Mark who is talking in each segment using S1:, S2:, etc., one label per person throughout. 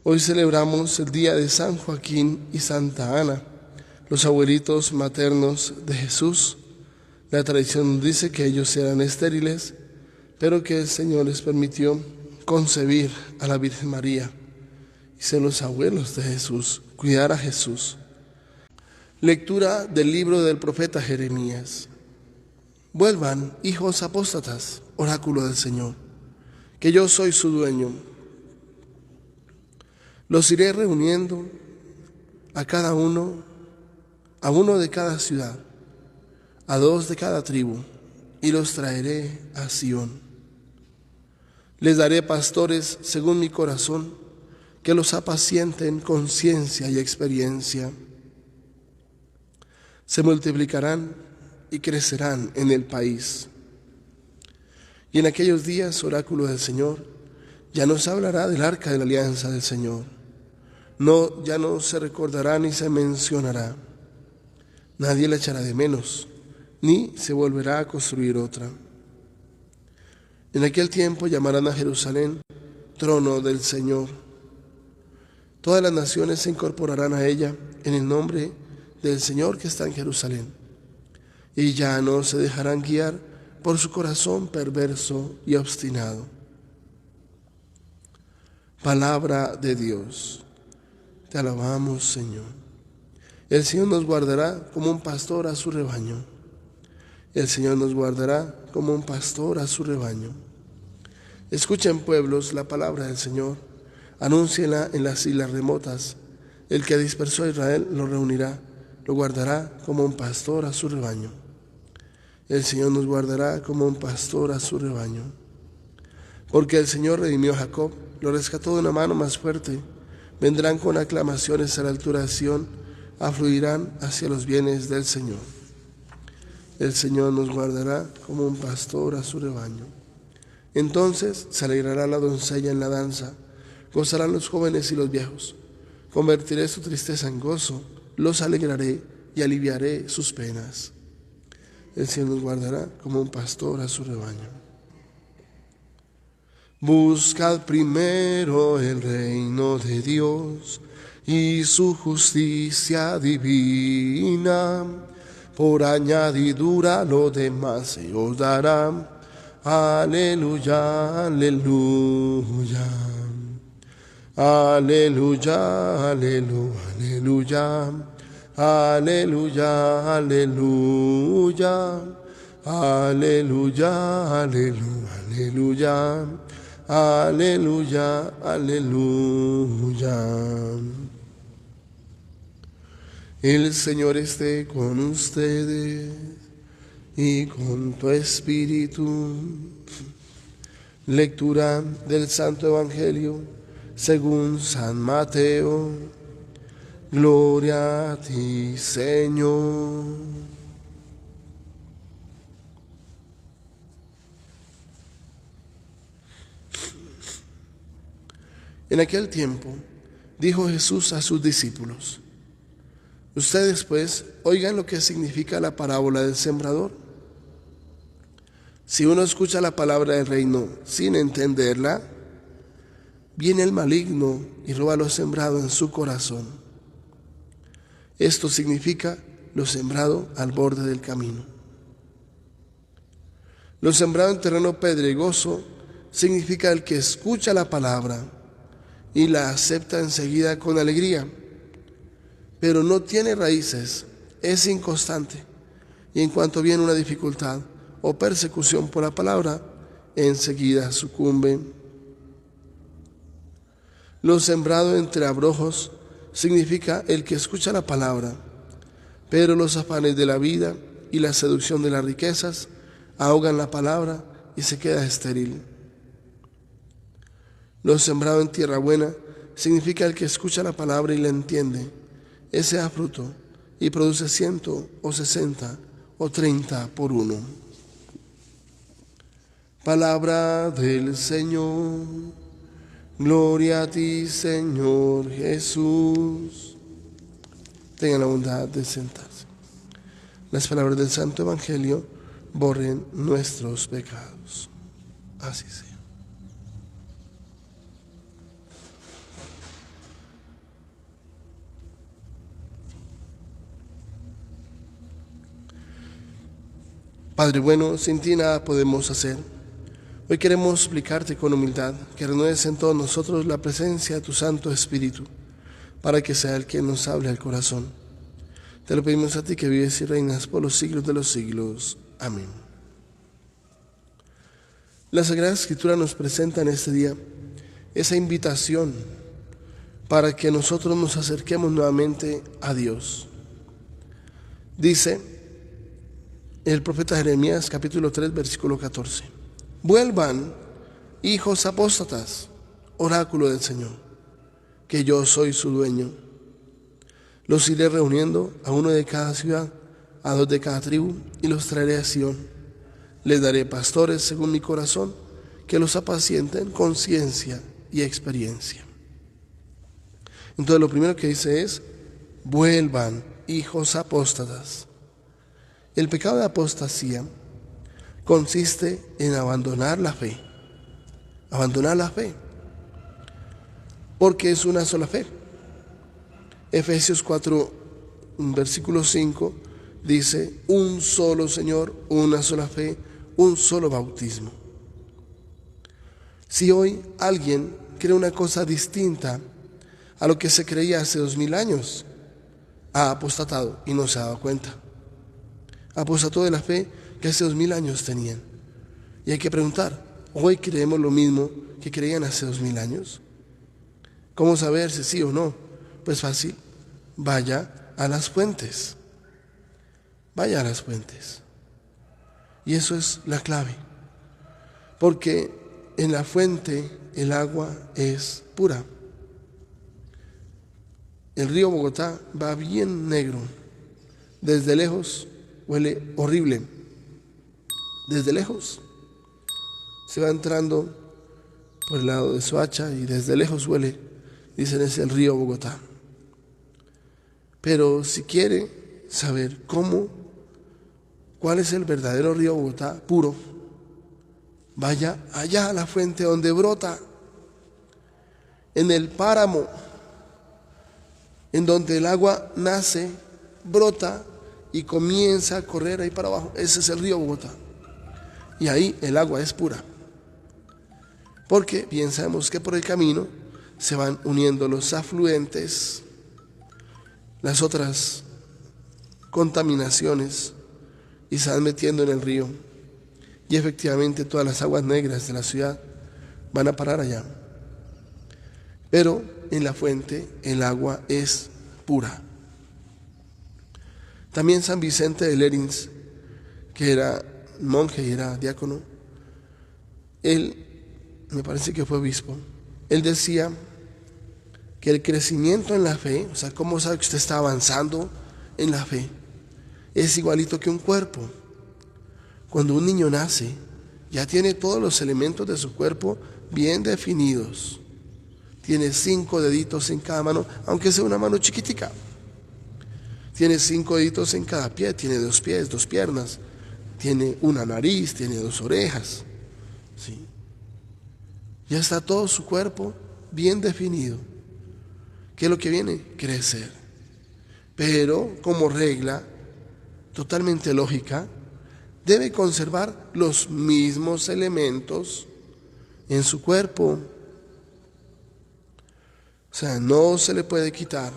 S1: Hoy celebramos el día de San Joaquín y Santa Ana, los abuelitos maternos de Jesús. La tradición nos dice que ellos eran estériles, pero que el Señor les permitió concebir a la Virgen María y ser los abuelos de Jesús, cuidar a Jesús. Lectura del libro del profeta Jeremías. Vuelvan, hijos apóstatas, oráculo del Señor, que yo soy su dueño. Los iré reuniendo a uno de cada ciudad, a 2 de cada tribu, y los traeré a Sión. Les daré pastores según mi corazón, que los apacienten con ciencia y experiencia. Se multiplicarán y crecerán en el país. Y en aquellos días, oráculo del Señor, ya no se hablará del arca de la alianza del Señor. Ya no se recordará ni se mencionará. Nadie la echará de menos, ni se volverá a construir otra. En aquel tiempo llamarán a Jerusalén trono del Señor. Todas las naciones se incorporarán a ella en el nombre del Señor que está en Jerusalén, y ya no se dejarán guiar por su corazón perverso y obstinado. Palabra de Dios. Te alabamos, Señor. El Señor nos guardará como un pastor a su rebaño. El Señor nos guardará como un pastor a su rebaño. Escuchen, pueblos, la palabra del Señor. Anúnciela en las islas remotas. El que dispersó a Israel lo reunirá, lo guardará como un pastor a su rebaño. El Señor nos guardará como un pastor a su rebaño. Porque el Señor redimió a Jacob, lo rescató de una mano más fuerte. Vendrán con aclamaciones a la altura de Sión, afluirán hacia los bienes del Señor. El Señor nos guardará como un pastor a su rebaño. Entonces se alegrará la doncella en la danza, gozarán los jóvenes y los viejos. Convertiré su tristeza en gozo, los alegraré y aliviaré sus penas. El Señor nos guardará como un pastor a su rebaño. Buscad primero el reino de Dios y su justicia divina. Por añadidura lo demás se os dará. Aleluya, aleluya. Aleluya, aleluya, aleluya. Aleluya, aleluya. Aleluya, aleluya. Aleluya, aleluya. El Señor esté con ustedes y con tu espíritu. Lectura del Santo Evangelio según San Mateo. Gloria a ti, Señor. En aquel tiempo dijo Jesús a sus discípulos: ustedes pues oigan lo que significa la parábola del sembrador. Si uno escucha la palabra del reino sin entenderla, viene el maligno y roba lo sembrado en su corazón. Esto significa lo sembrado al borde del camino. Lo sembrado en terreno pedregoso significa el que escucha la palabra y la acepta enseguida con alegría, pero no tiene raíces, es inconstante, y en cuanto viene una dificultad o persecución por la palabra, enseguida sucumbe. Lo sembrado entre abrojos significa el que escucha la palabra, pero los afanes de la vida y la seducción de las riquezas ahogan la palabra y se queda estéril. Lo sembrado en tierra buena significa el que escucha la palabra y la entiende. Ese da fruto y produce 100 o 60 o 30 por uno. Palabra del Señor. Gloria a ti, Señor Jesús. Tengan la bondad de sentarse. Las palabras del Santo Evangelio borren nuestros pecados. Así sea. Padre bueno, sin ti nada podemos hacer. Hoy queremos suplicarte con humildad que renueves en todos nosotros la presencia de tu Santo Espíritu, para que sea el que nos hable al corazón. Te lo pedimos a ti que vives y reinas por los siglos de los siglos. Amén. La Sagrada Escritura nos presenta en este día esa invitación para que nosotros nos acerquemos nuevamente a Dios. Dice el profeta Jeremías, capítulo 3, versículo 14: vuelvan, hijos apóstatas, oráculo del Señor, que yo soy su dueño. Los iré reuniendo, a uno de cada ciudad, a dos de cada tribu, y los traeré a Sión. Les daré pastores según mi corazón, que los apacienten con ciencia y experiencia. Entonces lo primero que dice es: vuelvan, hijos apóstatas. El pecado de apostasía consiste en abandonar la fe. Abandonar la fe. Porque es una sola fe. Efesios 4, versículo 5 dice: un solo Señor, una sola fe, un solo bautismo. Si hoy alguien cree una cosa distinta a lo que se creía hace 2000 años, ha apostatado y no se ha dado cuenta. Apostató de la fe que hace 2000 años tenían. Y hay que preguntar: ¿hoy creemos lo mismo que creían hace 2000 años? ¿Cómo saber si sí o no? Pues fácil, vaya a las fuentes. Vaya a las fuentes. Y eso es la clave. Porque en la fuente el agua es pura. El río Bogotá va bien negro. Desde lejos huele horrible. Desde lejos. Se va entrando por el lado de Soacha y desde lejos huele. Dicen, es el río Bogotá. Pero si quiere saber cuál es el verdadero río Bogotá puro, vaya allá a la fuente donde brota, en el páramo, en donde el agua nace, brota y comienza a correr ahí para abajo. Ese es el río Bogotá. Y ahí el agua es pura. Porque bien sabemos que por el camino se van uniendo los afluentes, las otras contaminaciones, y se van metiendo en el río. Y efectivamente todas las aguas negras de la ciudad van a parar allá. Pero en la fuente el agua es pura. También San Vicente de Lérins, que era monje y era diácono, él, me parece que fue obispo, él decía que el crecimiento en la fe, o sea, cómo sabe que usted está avanzando en la fe, es igualito que un cuerpo. Cuando un niño nace, ya tiene todos los elementos de su cuerpo bien definidos. Tiene 5 deditos en cada mano, aunque sea una mano chiquitica. Tiene 5 deditos en cada pie, tiene 2 pies, 2 piernas, tiene una nariz, tiene 2 orejas. ¿Sí? Ya está todo su cuerpo bien definido. ¿Qué es lo que viene? Crecer. Pero como regla totalmente lógica, debe conservar los mismos elementos en su cuerpo. O sea, no se le puede quitar,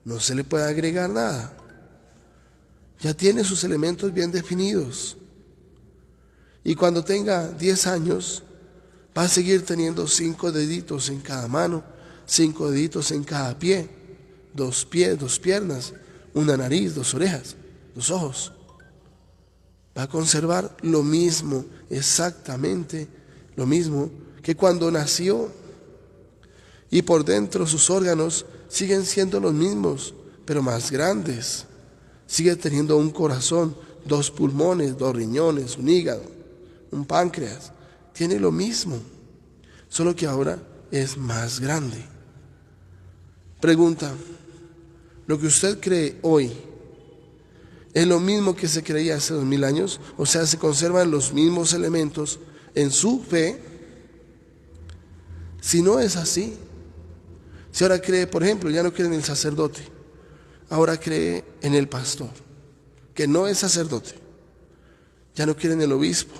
S1: no se le puede agregar nada. Ya tiene sus elementos bien definidos. Y cuando tenga 10 años, va a seguir teniendo 5 deditos en cada mano, 5 deditos en cada pie, 2 pies, 2 piernas, una nariz, 2 orejas, 2 ojos. Va a conservar lo mismo, exactamente lo mismo que cuando nació. Y por dentro sus órganos siguen siendo los mismos, pero más grandes. Sigue teniendo un corazón, 2 pulmones, 2 riñones, un hígado, un páncreas. Tiene lo mismo, solo que ahora es más grande. Pregunta: ¿lo que usted cree hoy es lo mismo que se creía hace 2000 años? O sea, ¿se conservan los mismos elementos en su fe? Si no es así, si ahora cree, por ejemplo, ya no cree en el sacerdote, ahora cree en el pastor, que no es sacerdote, Ya no quieren el obispo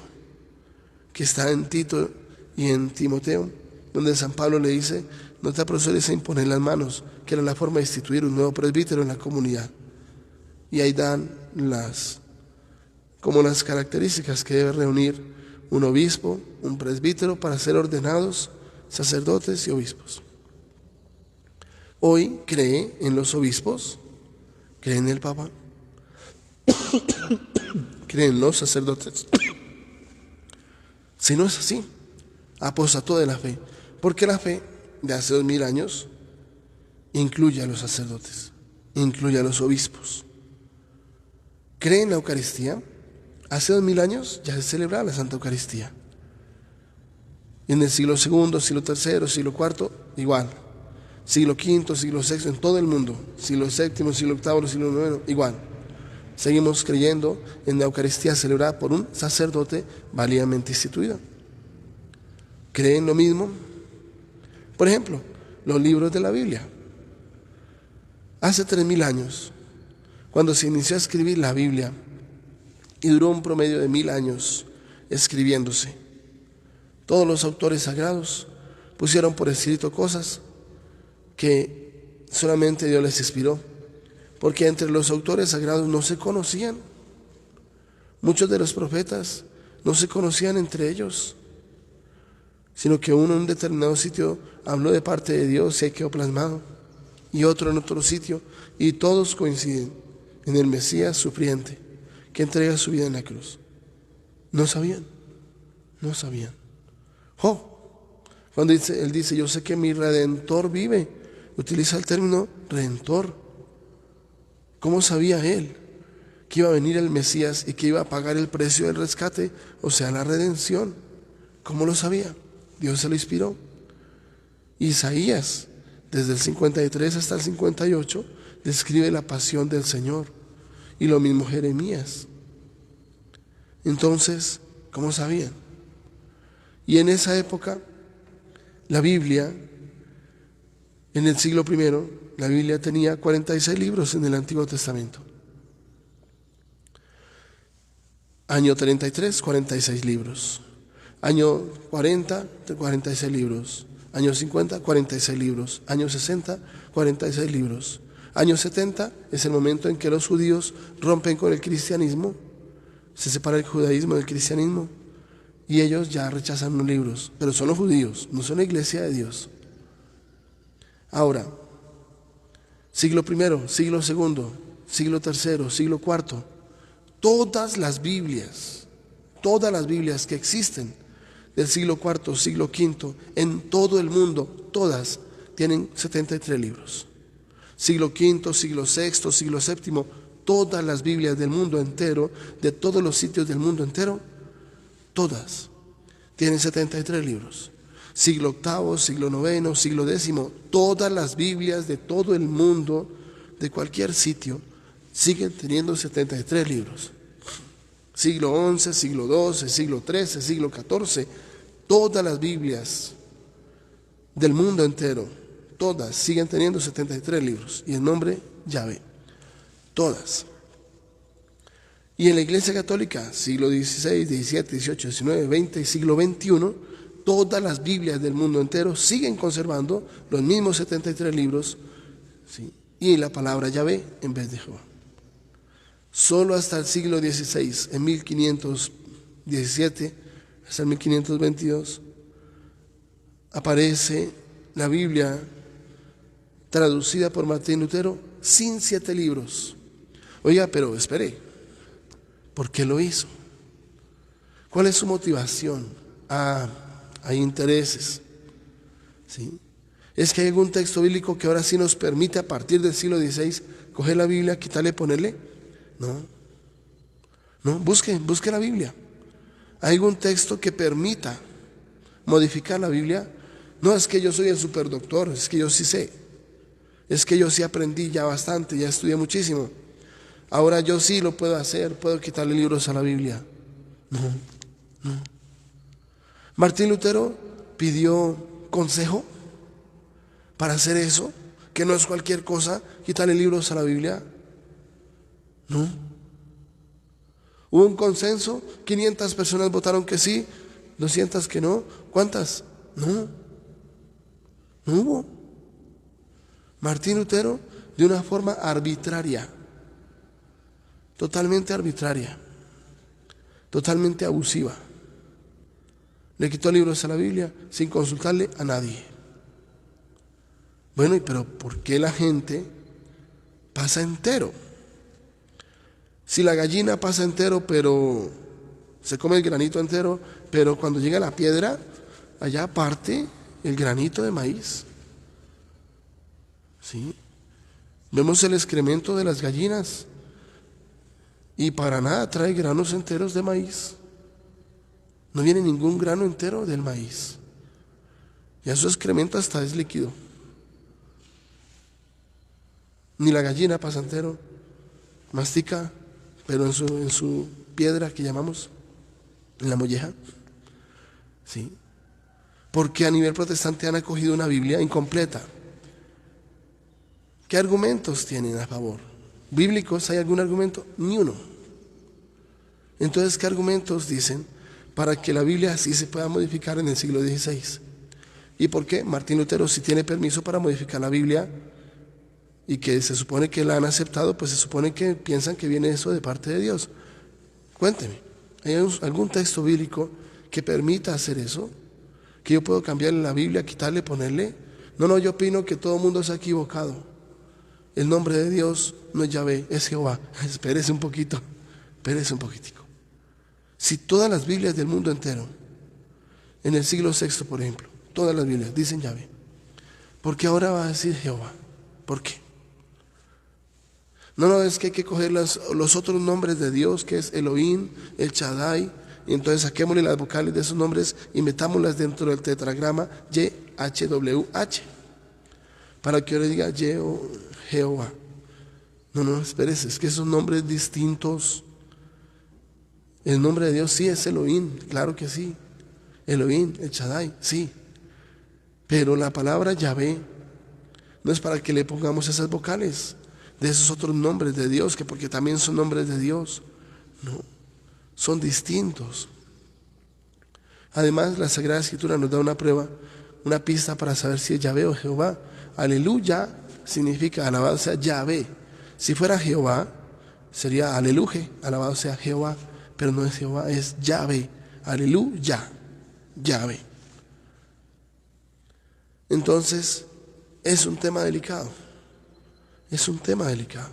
S1: que está en Tito y en Timoteo, donde San Pablo le dice: no te apresures a imponer las manos, que era la forma de instituir un nuevo presbítero en la comunidad. Y ahí dan las características que debe reunir un obispo, un presbítero, para ser ordenados sacerdotes y obispos. Hoy cree en los obispos, cree en el Papa, cree en los sacerdotes. Si no es así, apostató de la fe, porque la fe de hace 2000 años incluye a los sacerdotes, incluye a los obispos. ¿Cree en la Eucaristía? Hace 2000 años ya se celebraba la Santa Eucaristía. Y en el siglo II, siglo III, siglo IV, igual. Siglo V, siglo VI, en todo el mundo. Siglo VII, siglo VIII, siglo IX, igual. Seguimos creyendo en la Eucaristía celebrada por un sacerdote válidamente instituido. ¿Creen lo mismo? Por ejemplo, los libros de la Biblia. Hace 3000 años, cuando se inició a escribir la Biblia, y duró un promedio de 1000 años escribiéndose, todos los autores sagrados pusieron por escrito cosas que solamente Dios les inspiró, porque entre los autores sagrados no se conocían. Muchos de los profetas no se conocían entre ellos, sino que uno en un determinado sitio habló de parte de Dios y ahí quedó plasmado, y otro en otro sitio, y todos coinciden en el Mesías sufriente que entrega su vida en la cruz. No sabían. Cuando él dice: yo sé que mi Redentor vive, utiliza el término Redentor. ¿Cómo sabía él que iba a venir el Mesías y que iba a pagar el precio del rescate, o sea, la redención? ¿Cómo lo sabía? Dios se lo inspiró. Isaías, desde el 53 hasta el 58, describe la pasión del Señor. Y lo mismo Jeremías. Entonces, ¿cómo sabían? Y en esa época, la Biblia, en el siglo I, la Biblia tenía 46 libros en el Antiguo Testamento. Año 33, 46 libros. Año 40, 46 libros. Año 50, 46 libros. Año 60, 46 libros. Año 70 es el momento en que los judíos rompen con el cristianismo, se separa el judaísmo del cristianismo y ellos ya rechazan los libros, pero son los judíos, no son la iglesia de Dios. Ahora, siglo I, siglo II, siglo III, siglo IV, todas las Biblias que existen del siglo IV, siglo V, en todo el mundo, todas tienen 73 libros. Siglo V, siglo VI, siglo VII, todas las Biblias del mundo entero, de todos los sitios del mundo entero, todas tienen 73 libros. Siglo VIII, siglo IX, siglo X, todas las Biblias de todo el mundo, de cualquier sitio, siguen teniendo 73 libros. Siglo XI, siglo XII, siglo XIII, siglo XIV, todas las Biblias del mundo entero, todas siguen teniendo 73 libros y el nombre Yahvé, todas. Y en la Iglesia Católica, siglo XVI, XVII, XVIII, XIX, XX y siglo XXI, todas las Biblias del mundo entero siguen conservando los mismos 73 libros, ¿sí? Y la palabra Yahvé en vez de Jehová. Solo hasta el siglo XVI, en 1517 hasta el 1522, aparece la Biblia traducida por Martín Lutero sin 7 libros. Oiga, pero espere, ¿por qué lo hizo? ¿Cuál es su motivación? Hay intereses, ¿sí? ¿Es que hay algún texto bíblico que ahora sí nos permite a partir del siglo XVI coger la Biblia, quitarle, ponerle? No, busque la Biblia. ¿Hay algún texto que permita modificar la Biblia? No es que yo soy el superdoctor, es que yo sí sé. Es que yo sí aprendí ya bastante, ya estudié muchísimo. Ahora yo sí lo puedo hacer, puedo quitarle libros a la Biblia. No. Martín Lutero pidió consejo para hacer eso, que no es cualquier cosa, quitarle libros a la Biblia. No. Hubo un consenso, 500 personas votaron que sí, 200 que no. ¿Cuántas? No hubo. Martín Lutero, de una forma arbitraria, totalmente arbitraria, totalmente abusiva, le quitó libros a la Biblia sin consultarle a nadie. Bueno, pero ¿por qué la gente pasa entero? Si la gallina pasa entero, pero se come el granito entero, pero cuando llega la piedra, allá parte el granito de maíz. ¿Sí? Vemos el excremento de las gallinas y para nada trae granos enteros de maíz. No viene ningún grano entero del maíz. Ya su excremento hasta es líquido. Ni la gallina pasa entero, mastica, pero en su piedra que llamamos, en la molleja. ¿Sí? Porque a nivel protestante han acogido una Biblia incompleta. ¿Qué argumentos tienen a favor? ¿Bíblicos? ¿Hay algún argumento? Ni uno. Entonces, ¿qué argumentos dicen para que la Biblia así se pueda modificar en el siglo XVI? ¿Y por qué Martín Lutero, si tiene permiso para modificar la Biblia y que se supone que la han aceptado, pues se supone que piensan que viene eso de parte de Dios? Cuénteme, ¿hay algún texto bíblico que permita hacer eso? ¿Que yo puedo cambiarle la Biblia, quitarle, ponerle? No, yo opino que todo el mundo se ha equivocado. El nombre de Dios no es Yahvé, es Jehová. Espérese un poquito, espérese un poquitico. Si todas las Biblias del mundo entero, en el siglo VI, por ejemplo, todas las Biblias dicen Yahvé, ¿por qué ahora va a decir Jehová? ¿Por qué? No, es que hay que coger los otros nombres de Dios, que es Elohim, el Shaddai, y entonces saquémosle las vocales de esos nombres y metámoslas dentro del tetragrama YHWH, para que ahora diga Jehová. No, espérese, es que esos nombres distintos. El nombre de Dios sí es Elohim, claro que sí. Elohim, el Shaddai, sí. Pero la palabra Yahvé no es para que le pongamos esas vocales de esos otros nombres de Dios, que porque también son nombres de Dios. No, son distintos. Además, la Sagrada Escritura nos da una prueba, una pista para saber si es Yahvé o Jehová. Aleluya significa alabado sea Yahvé. Si fuera Jehová, sería aleluje, alabado sea Jehová, pero no es Jehová, es Yahvé. Aleluya, Yahvé. Entonces, es un tema delicado. Es un tema delicado.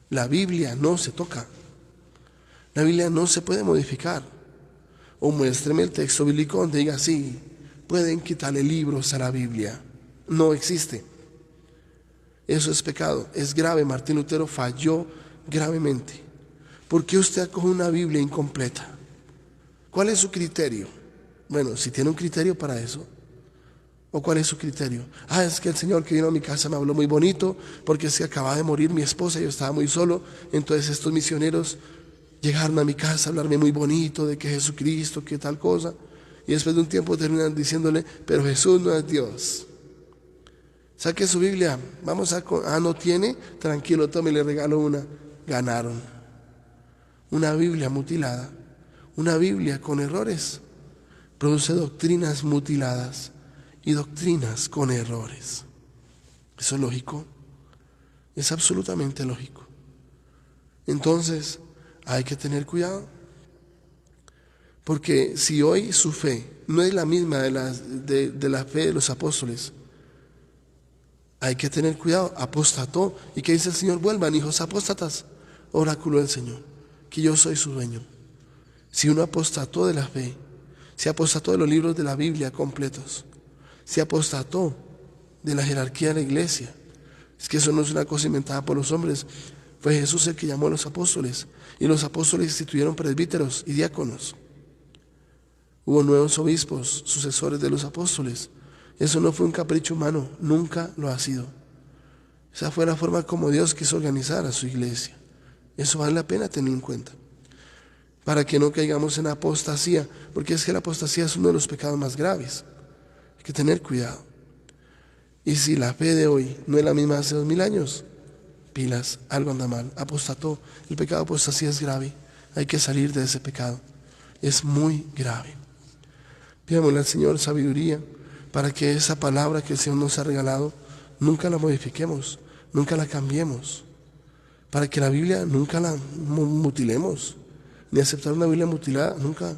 S1: La Biblia no se toca. La Biblia no se puede modificar. O muéstreme el texto bíblico donde diga, sí, pueden quitarle libros a la Biblia. No existe. Eso es pecado, es grave. Martín Lutero falló gravemente. ¿Por qué usted acoge una Biblia incompleta? ¿Cuál es su criterio? Bueno, si tiene un criterio para eso. ¿O cuál es su criterio? Es que el Señor que vino a mi casa me habló muy bonito, porque es que acababa de morir mi esposa y yo estaba muy solo. Entonces estos misioneros llegaron a mi casa a hablarme muy bonito de que Jesucristo, que tal cosa. Y después de un tiempo terminan diciéndole, pero Jesús no es Dios. Saque su Biblia, no tiene, tranquilo, tome, le regalo una. Ganaron. Una Biblia mutilada, una Biblia con errores, produce doctrinas mutiladas y doctrinas con errores. ¿Eso es lógico? Es absolutamente lógico. Entonces, hay que tener cuidado, porque si hoy su fe no es la misma de la fe de los apóstoles, hay que tener cuidado. Apostató. ¿Y qué dice el Señor? Vuelvan, hijos apóstatas, oráculo del Señor, que yo soy su dueño. Si uno apostató de la fe, si apostató de los libros de la Biblia completos, si apostató de la jerarquía de la iglesia, es que eso no es una cosa inventada por los hombres. Fue Jesús el que llamó a los apóstoles, y los apóstoles instituyeron presbíteros y diáconos. Hubo nuevos obispos, sucesores de los apóstoles. Eso no fue un capricho humano, nunca lo ha sido. Esa fue la forma como Dios quiso organizar a su iglesia. Eso vale la pena tener en cuenta, para que no caigamos en apostasía, porque es que la apostasía es uno de los pecados más graves. Hay que tener cuidado. Y si la fe de hoy no es la misma de hace 2000 años, pilas, algo anda mal, apostató. El pecado de apostasía es grave, hay que salir de ese pecado. Es muy grave. Pidámosle al Señor sabiduría para que esa palabra que el Señor nos ha regalado nunca la modifiquemos, nunca la cambiemos, para que la Biblia nunca la mutilemos, ni aceptar una Biblia mutilada, nunca.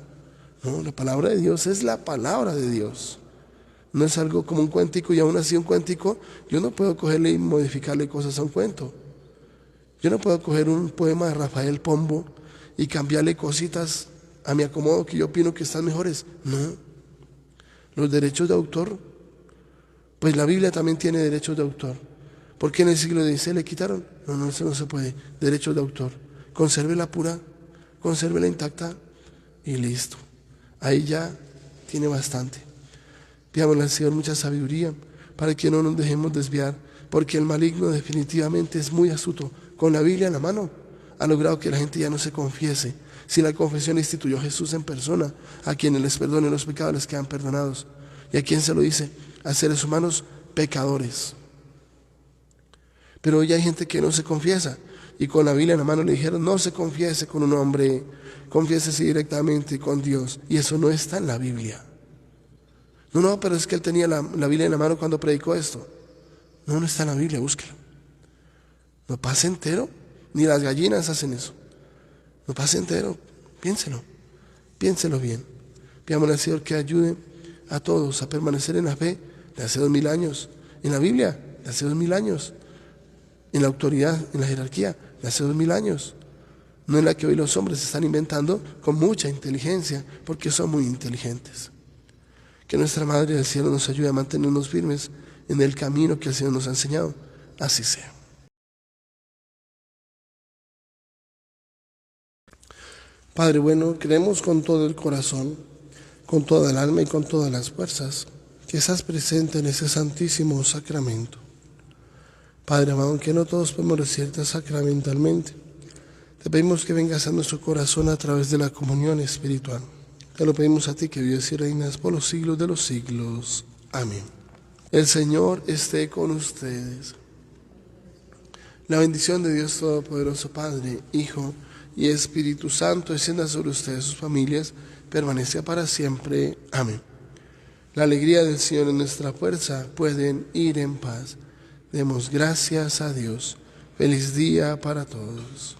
S1: No, la palabra de Dios es la palabra de Dios. No es algo como un cuentico, y aún así un cuentico, yo no puedo cogerle y modificarle cosas a un cuento. Yo no puedo coger un poema de Rafael Pombo y cambiarle cositas a mi acomodo que yo opino que están mejores. No. Los derechos de autor, pues la Biblia también tiene derechos de autor. ¿Por qué en el siglo XVI le quitaron? No, eso no se puede. Derechos de autor. Consérvela pura, consérvela intacta y listo. Ahí ya tiene bastante. Pidámosle al Señor mucha sabiduría para que no nos dejemos desviar, porque el maligno definitivamente es muy astuto. Con la Biblia en la mano ha logrado que la gente ya no se confiese. Si la confesión la instituyó Jesús en persona, a quienes les perdone los pecados les quedan perdonados. ¿Y a quién se lo dice? A seres humanos pecadores. Pero hoy hay gente que no se confiesa, y con la Biblia en la mano le dijeron: no se confiese con un hombre, confiésese directamente con Dios. Y eso no está en la Biblia. No, pero es que él tenía la Biblia en la mano cuando predicó esto. No está en la Biblia, búsquelo. No pase entero, ni las gallinas hacen eso. No pase entero, piénselo bien. Pidámosle al Señor que ayude a todos a permanecer en la fe de hace 2000 años, en la Biblia de hace 2000 años, en la autoridad, en la jerarquía de hace 2000 años. No en la que hoy los hombres están inventando con mucha inteligencia, porque son muy inteligentes. Que nuestra Madre del Cielo nos ayude a mantenernos firmes en el camino que el Señor nos ha enseñado. Así sea. Padre bueno, creemos con todo el corazón, con toda el alma y con todas las fuerzas que estás presente en ese santísimo sacramento. Padre amado, aunque no todos podemos recibirte sacramentalmente, te pedimos que vengas a nuestro corazón a través de la comunión espiritual. Te lo pedimos a ti, que vives y reinas por los siglos de los siglos. Amén. El Señor esté con ustedes. La bendición de Dios Todopoderoso, Padre, Hijo y Espíritu Santo, descienda sobre ustedes, sus familias, permanezca para siempre. Amén. La alegría del Señor es nuestra fuerza. Pueden ir en paz. Demos gracias a Dios. Feliz día para todos.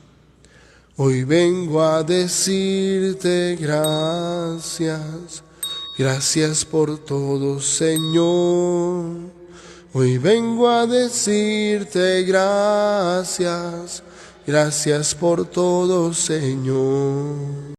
S1: Hoy vengo a decirte gracias, gracias por todo, Señor. Hoy vengo a decirte gracias, gracias por todo, Señor.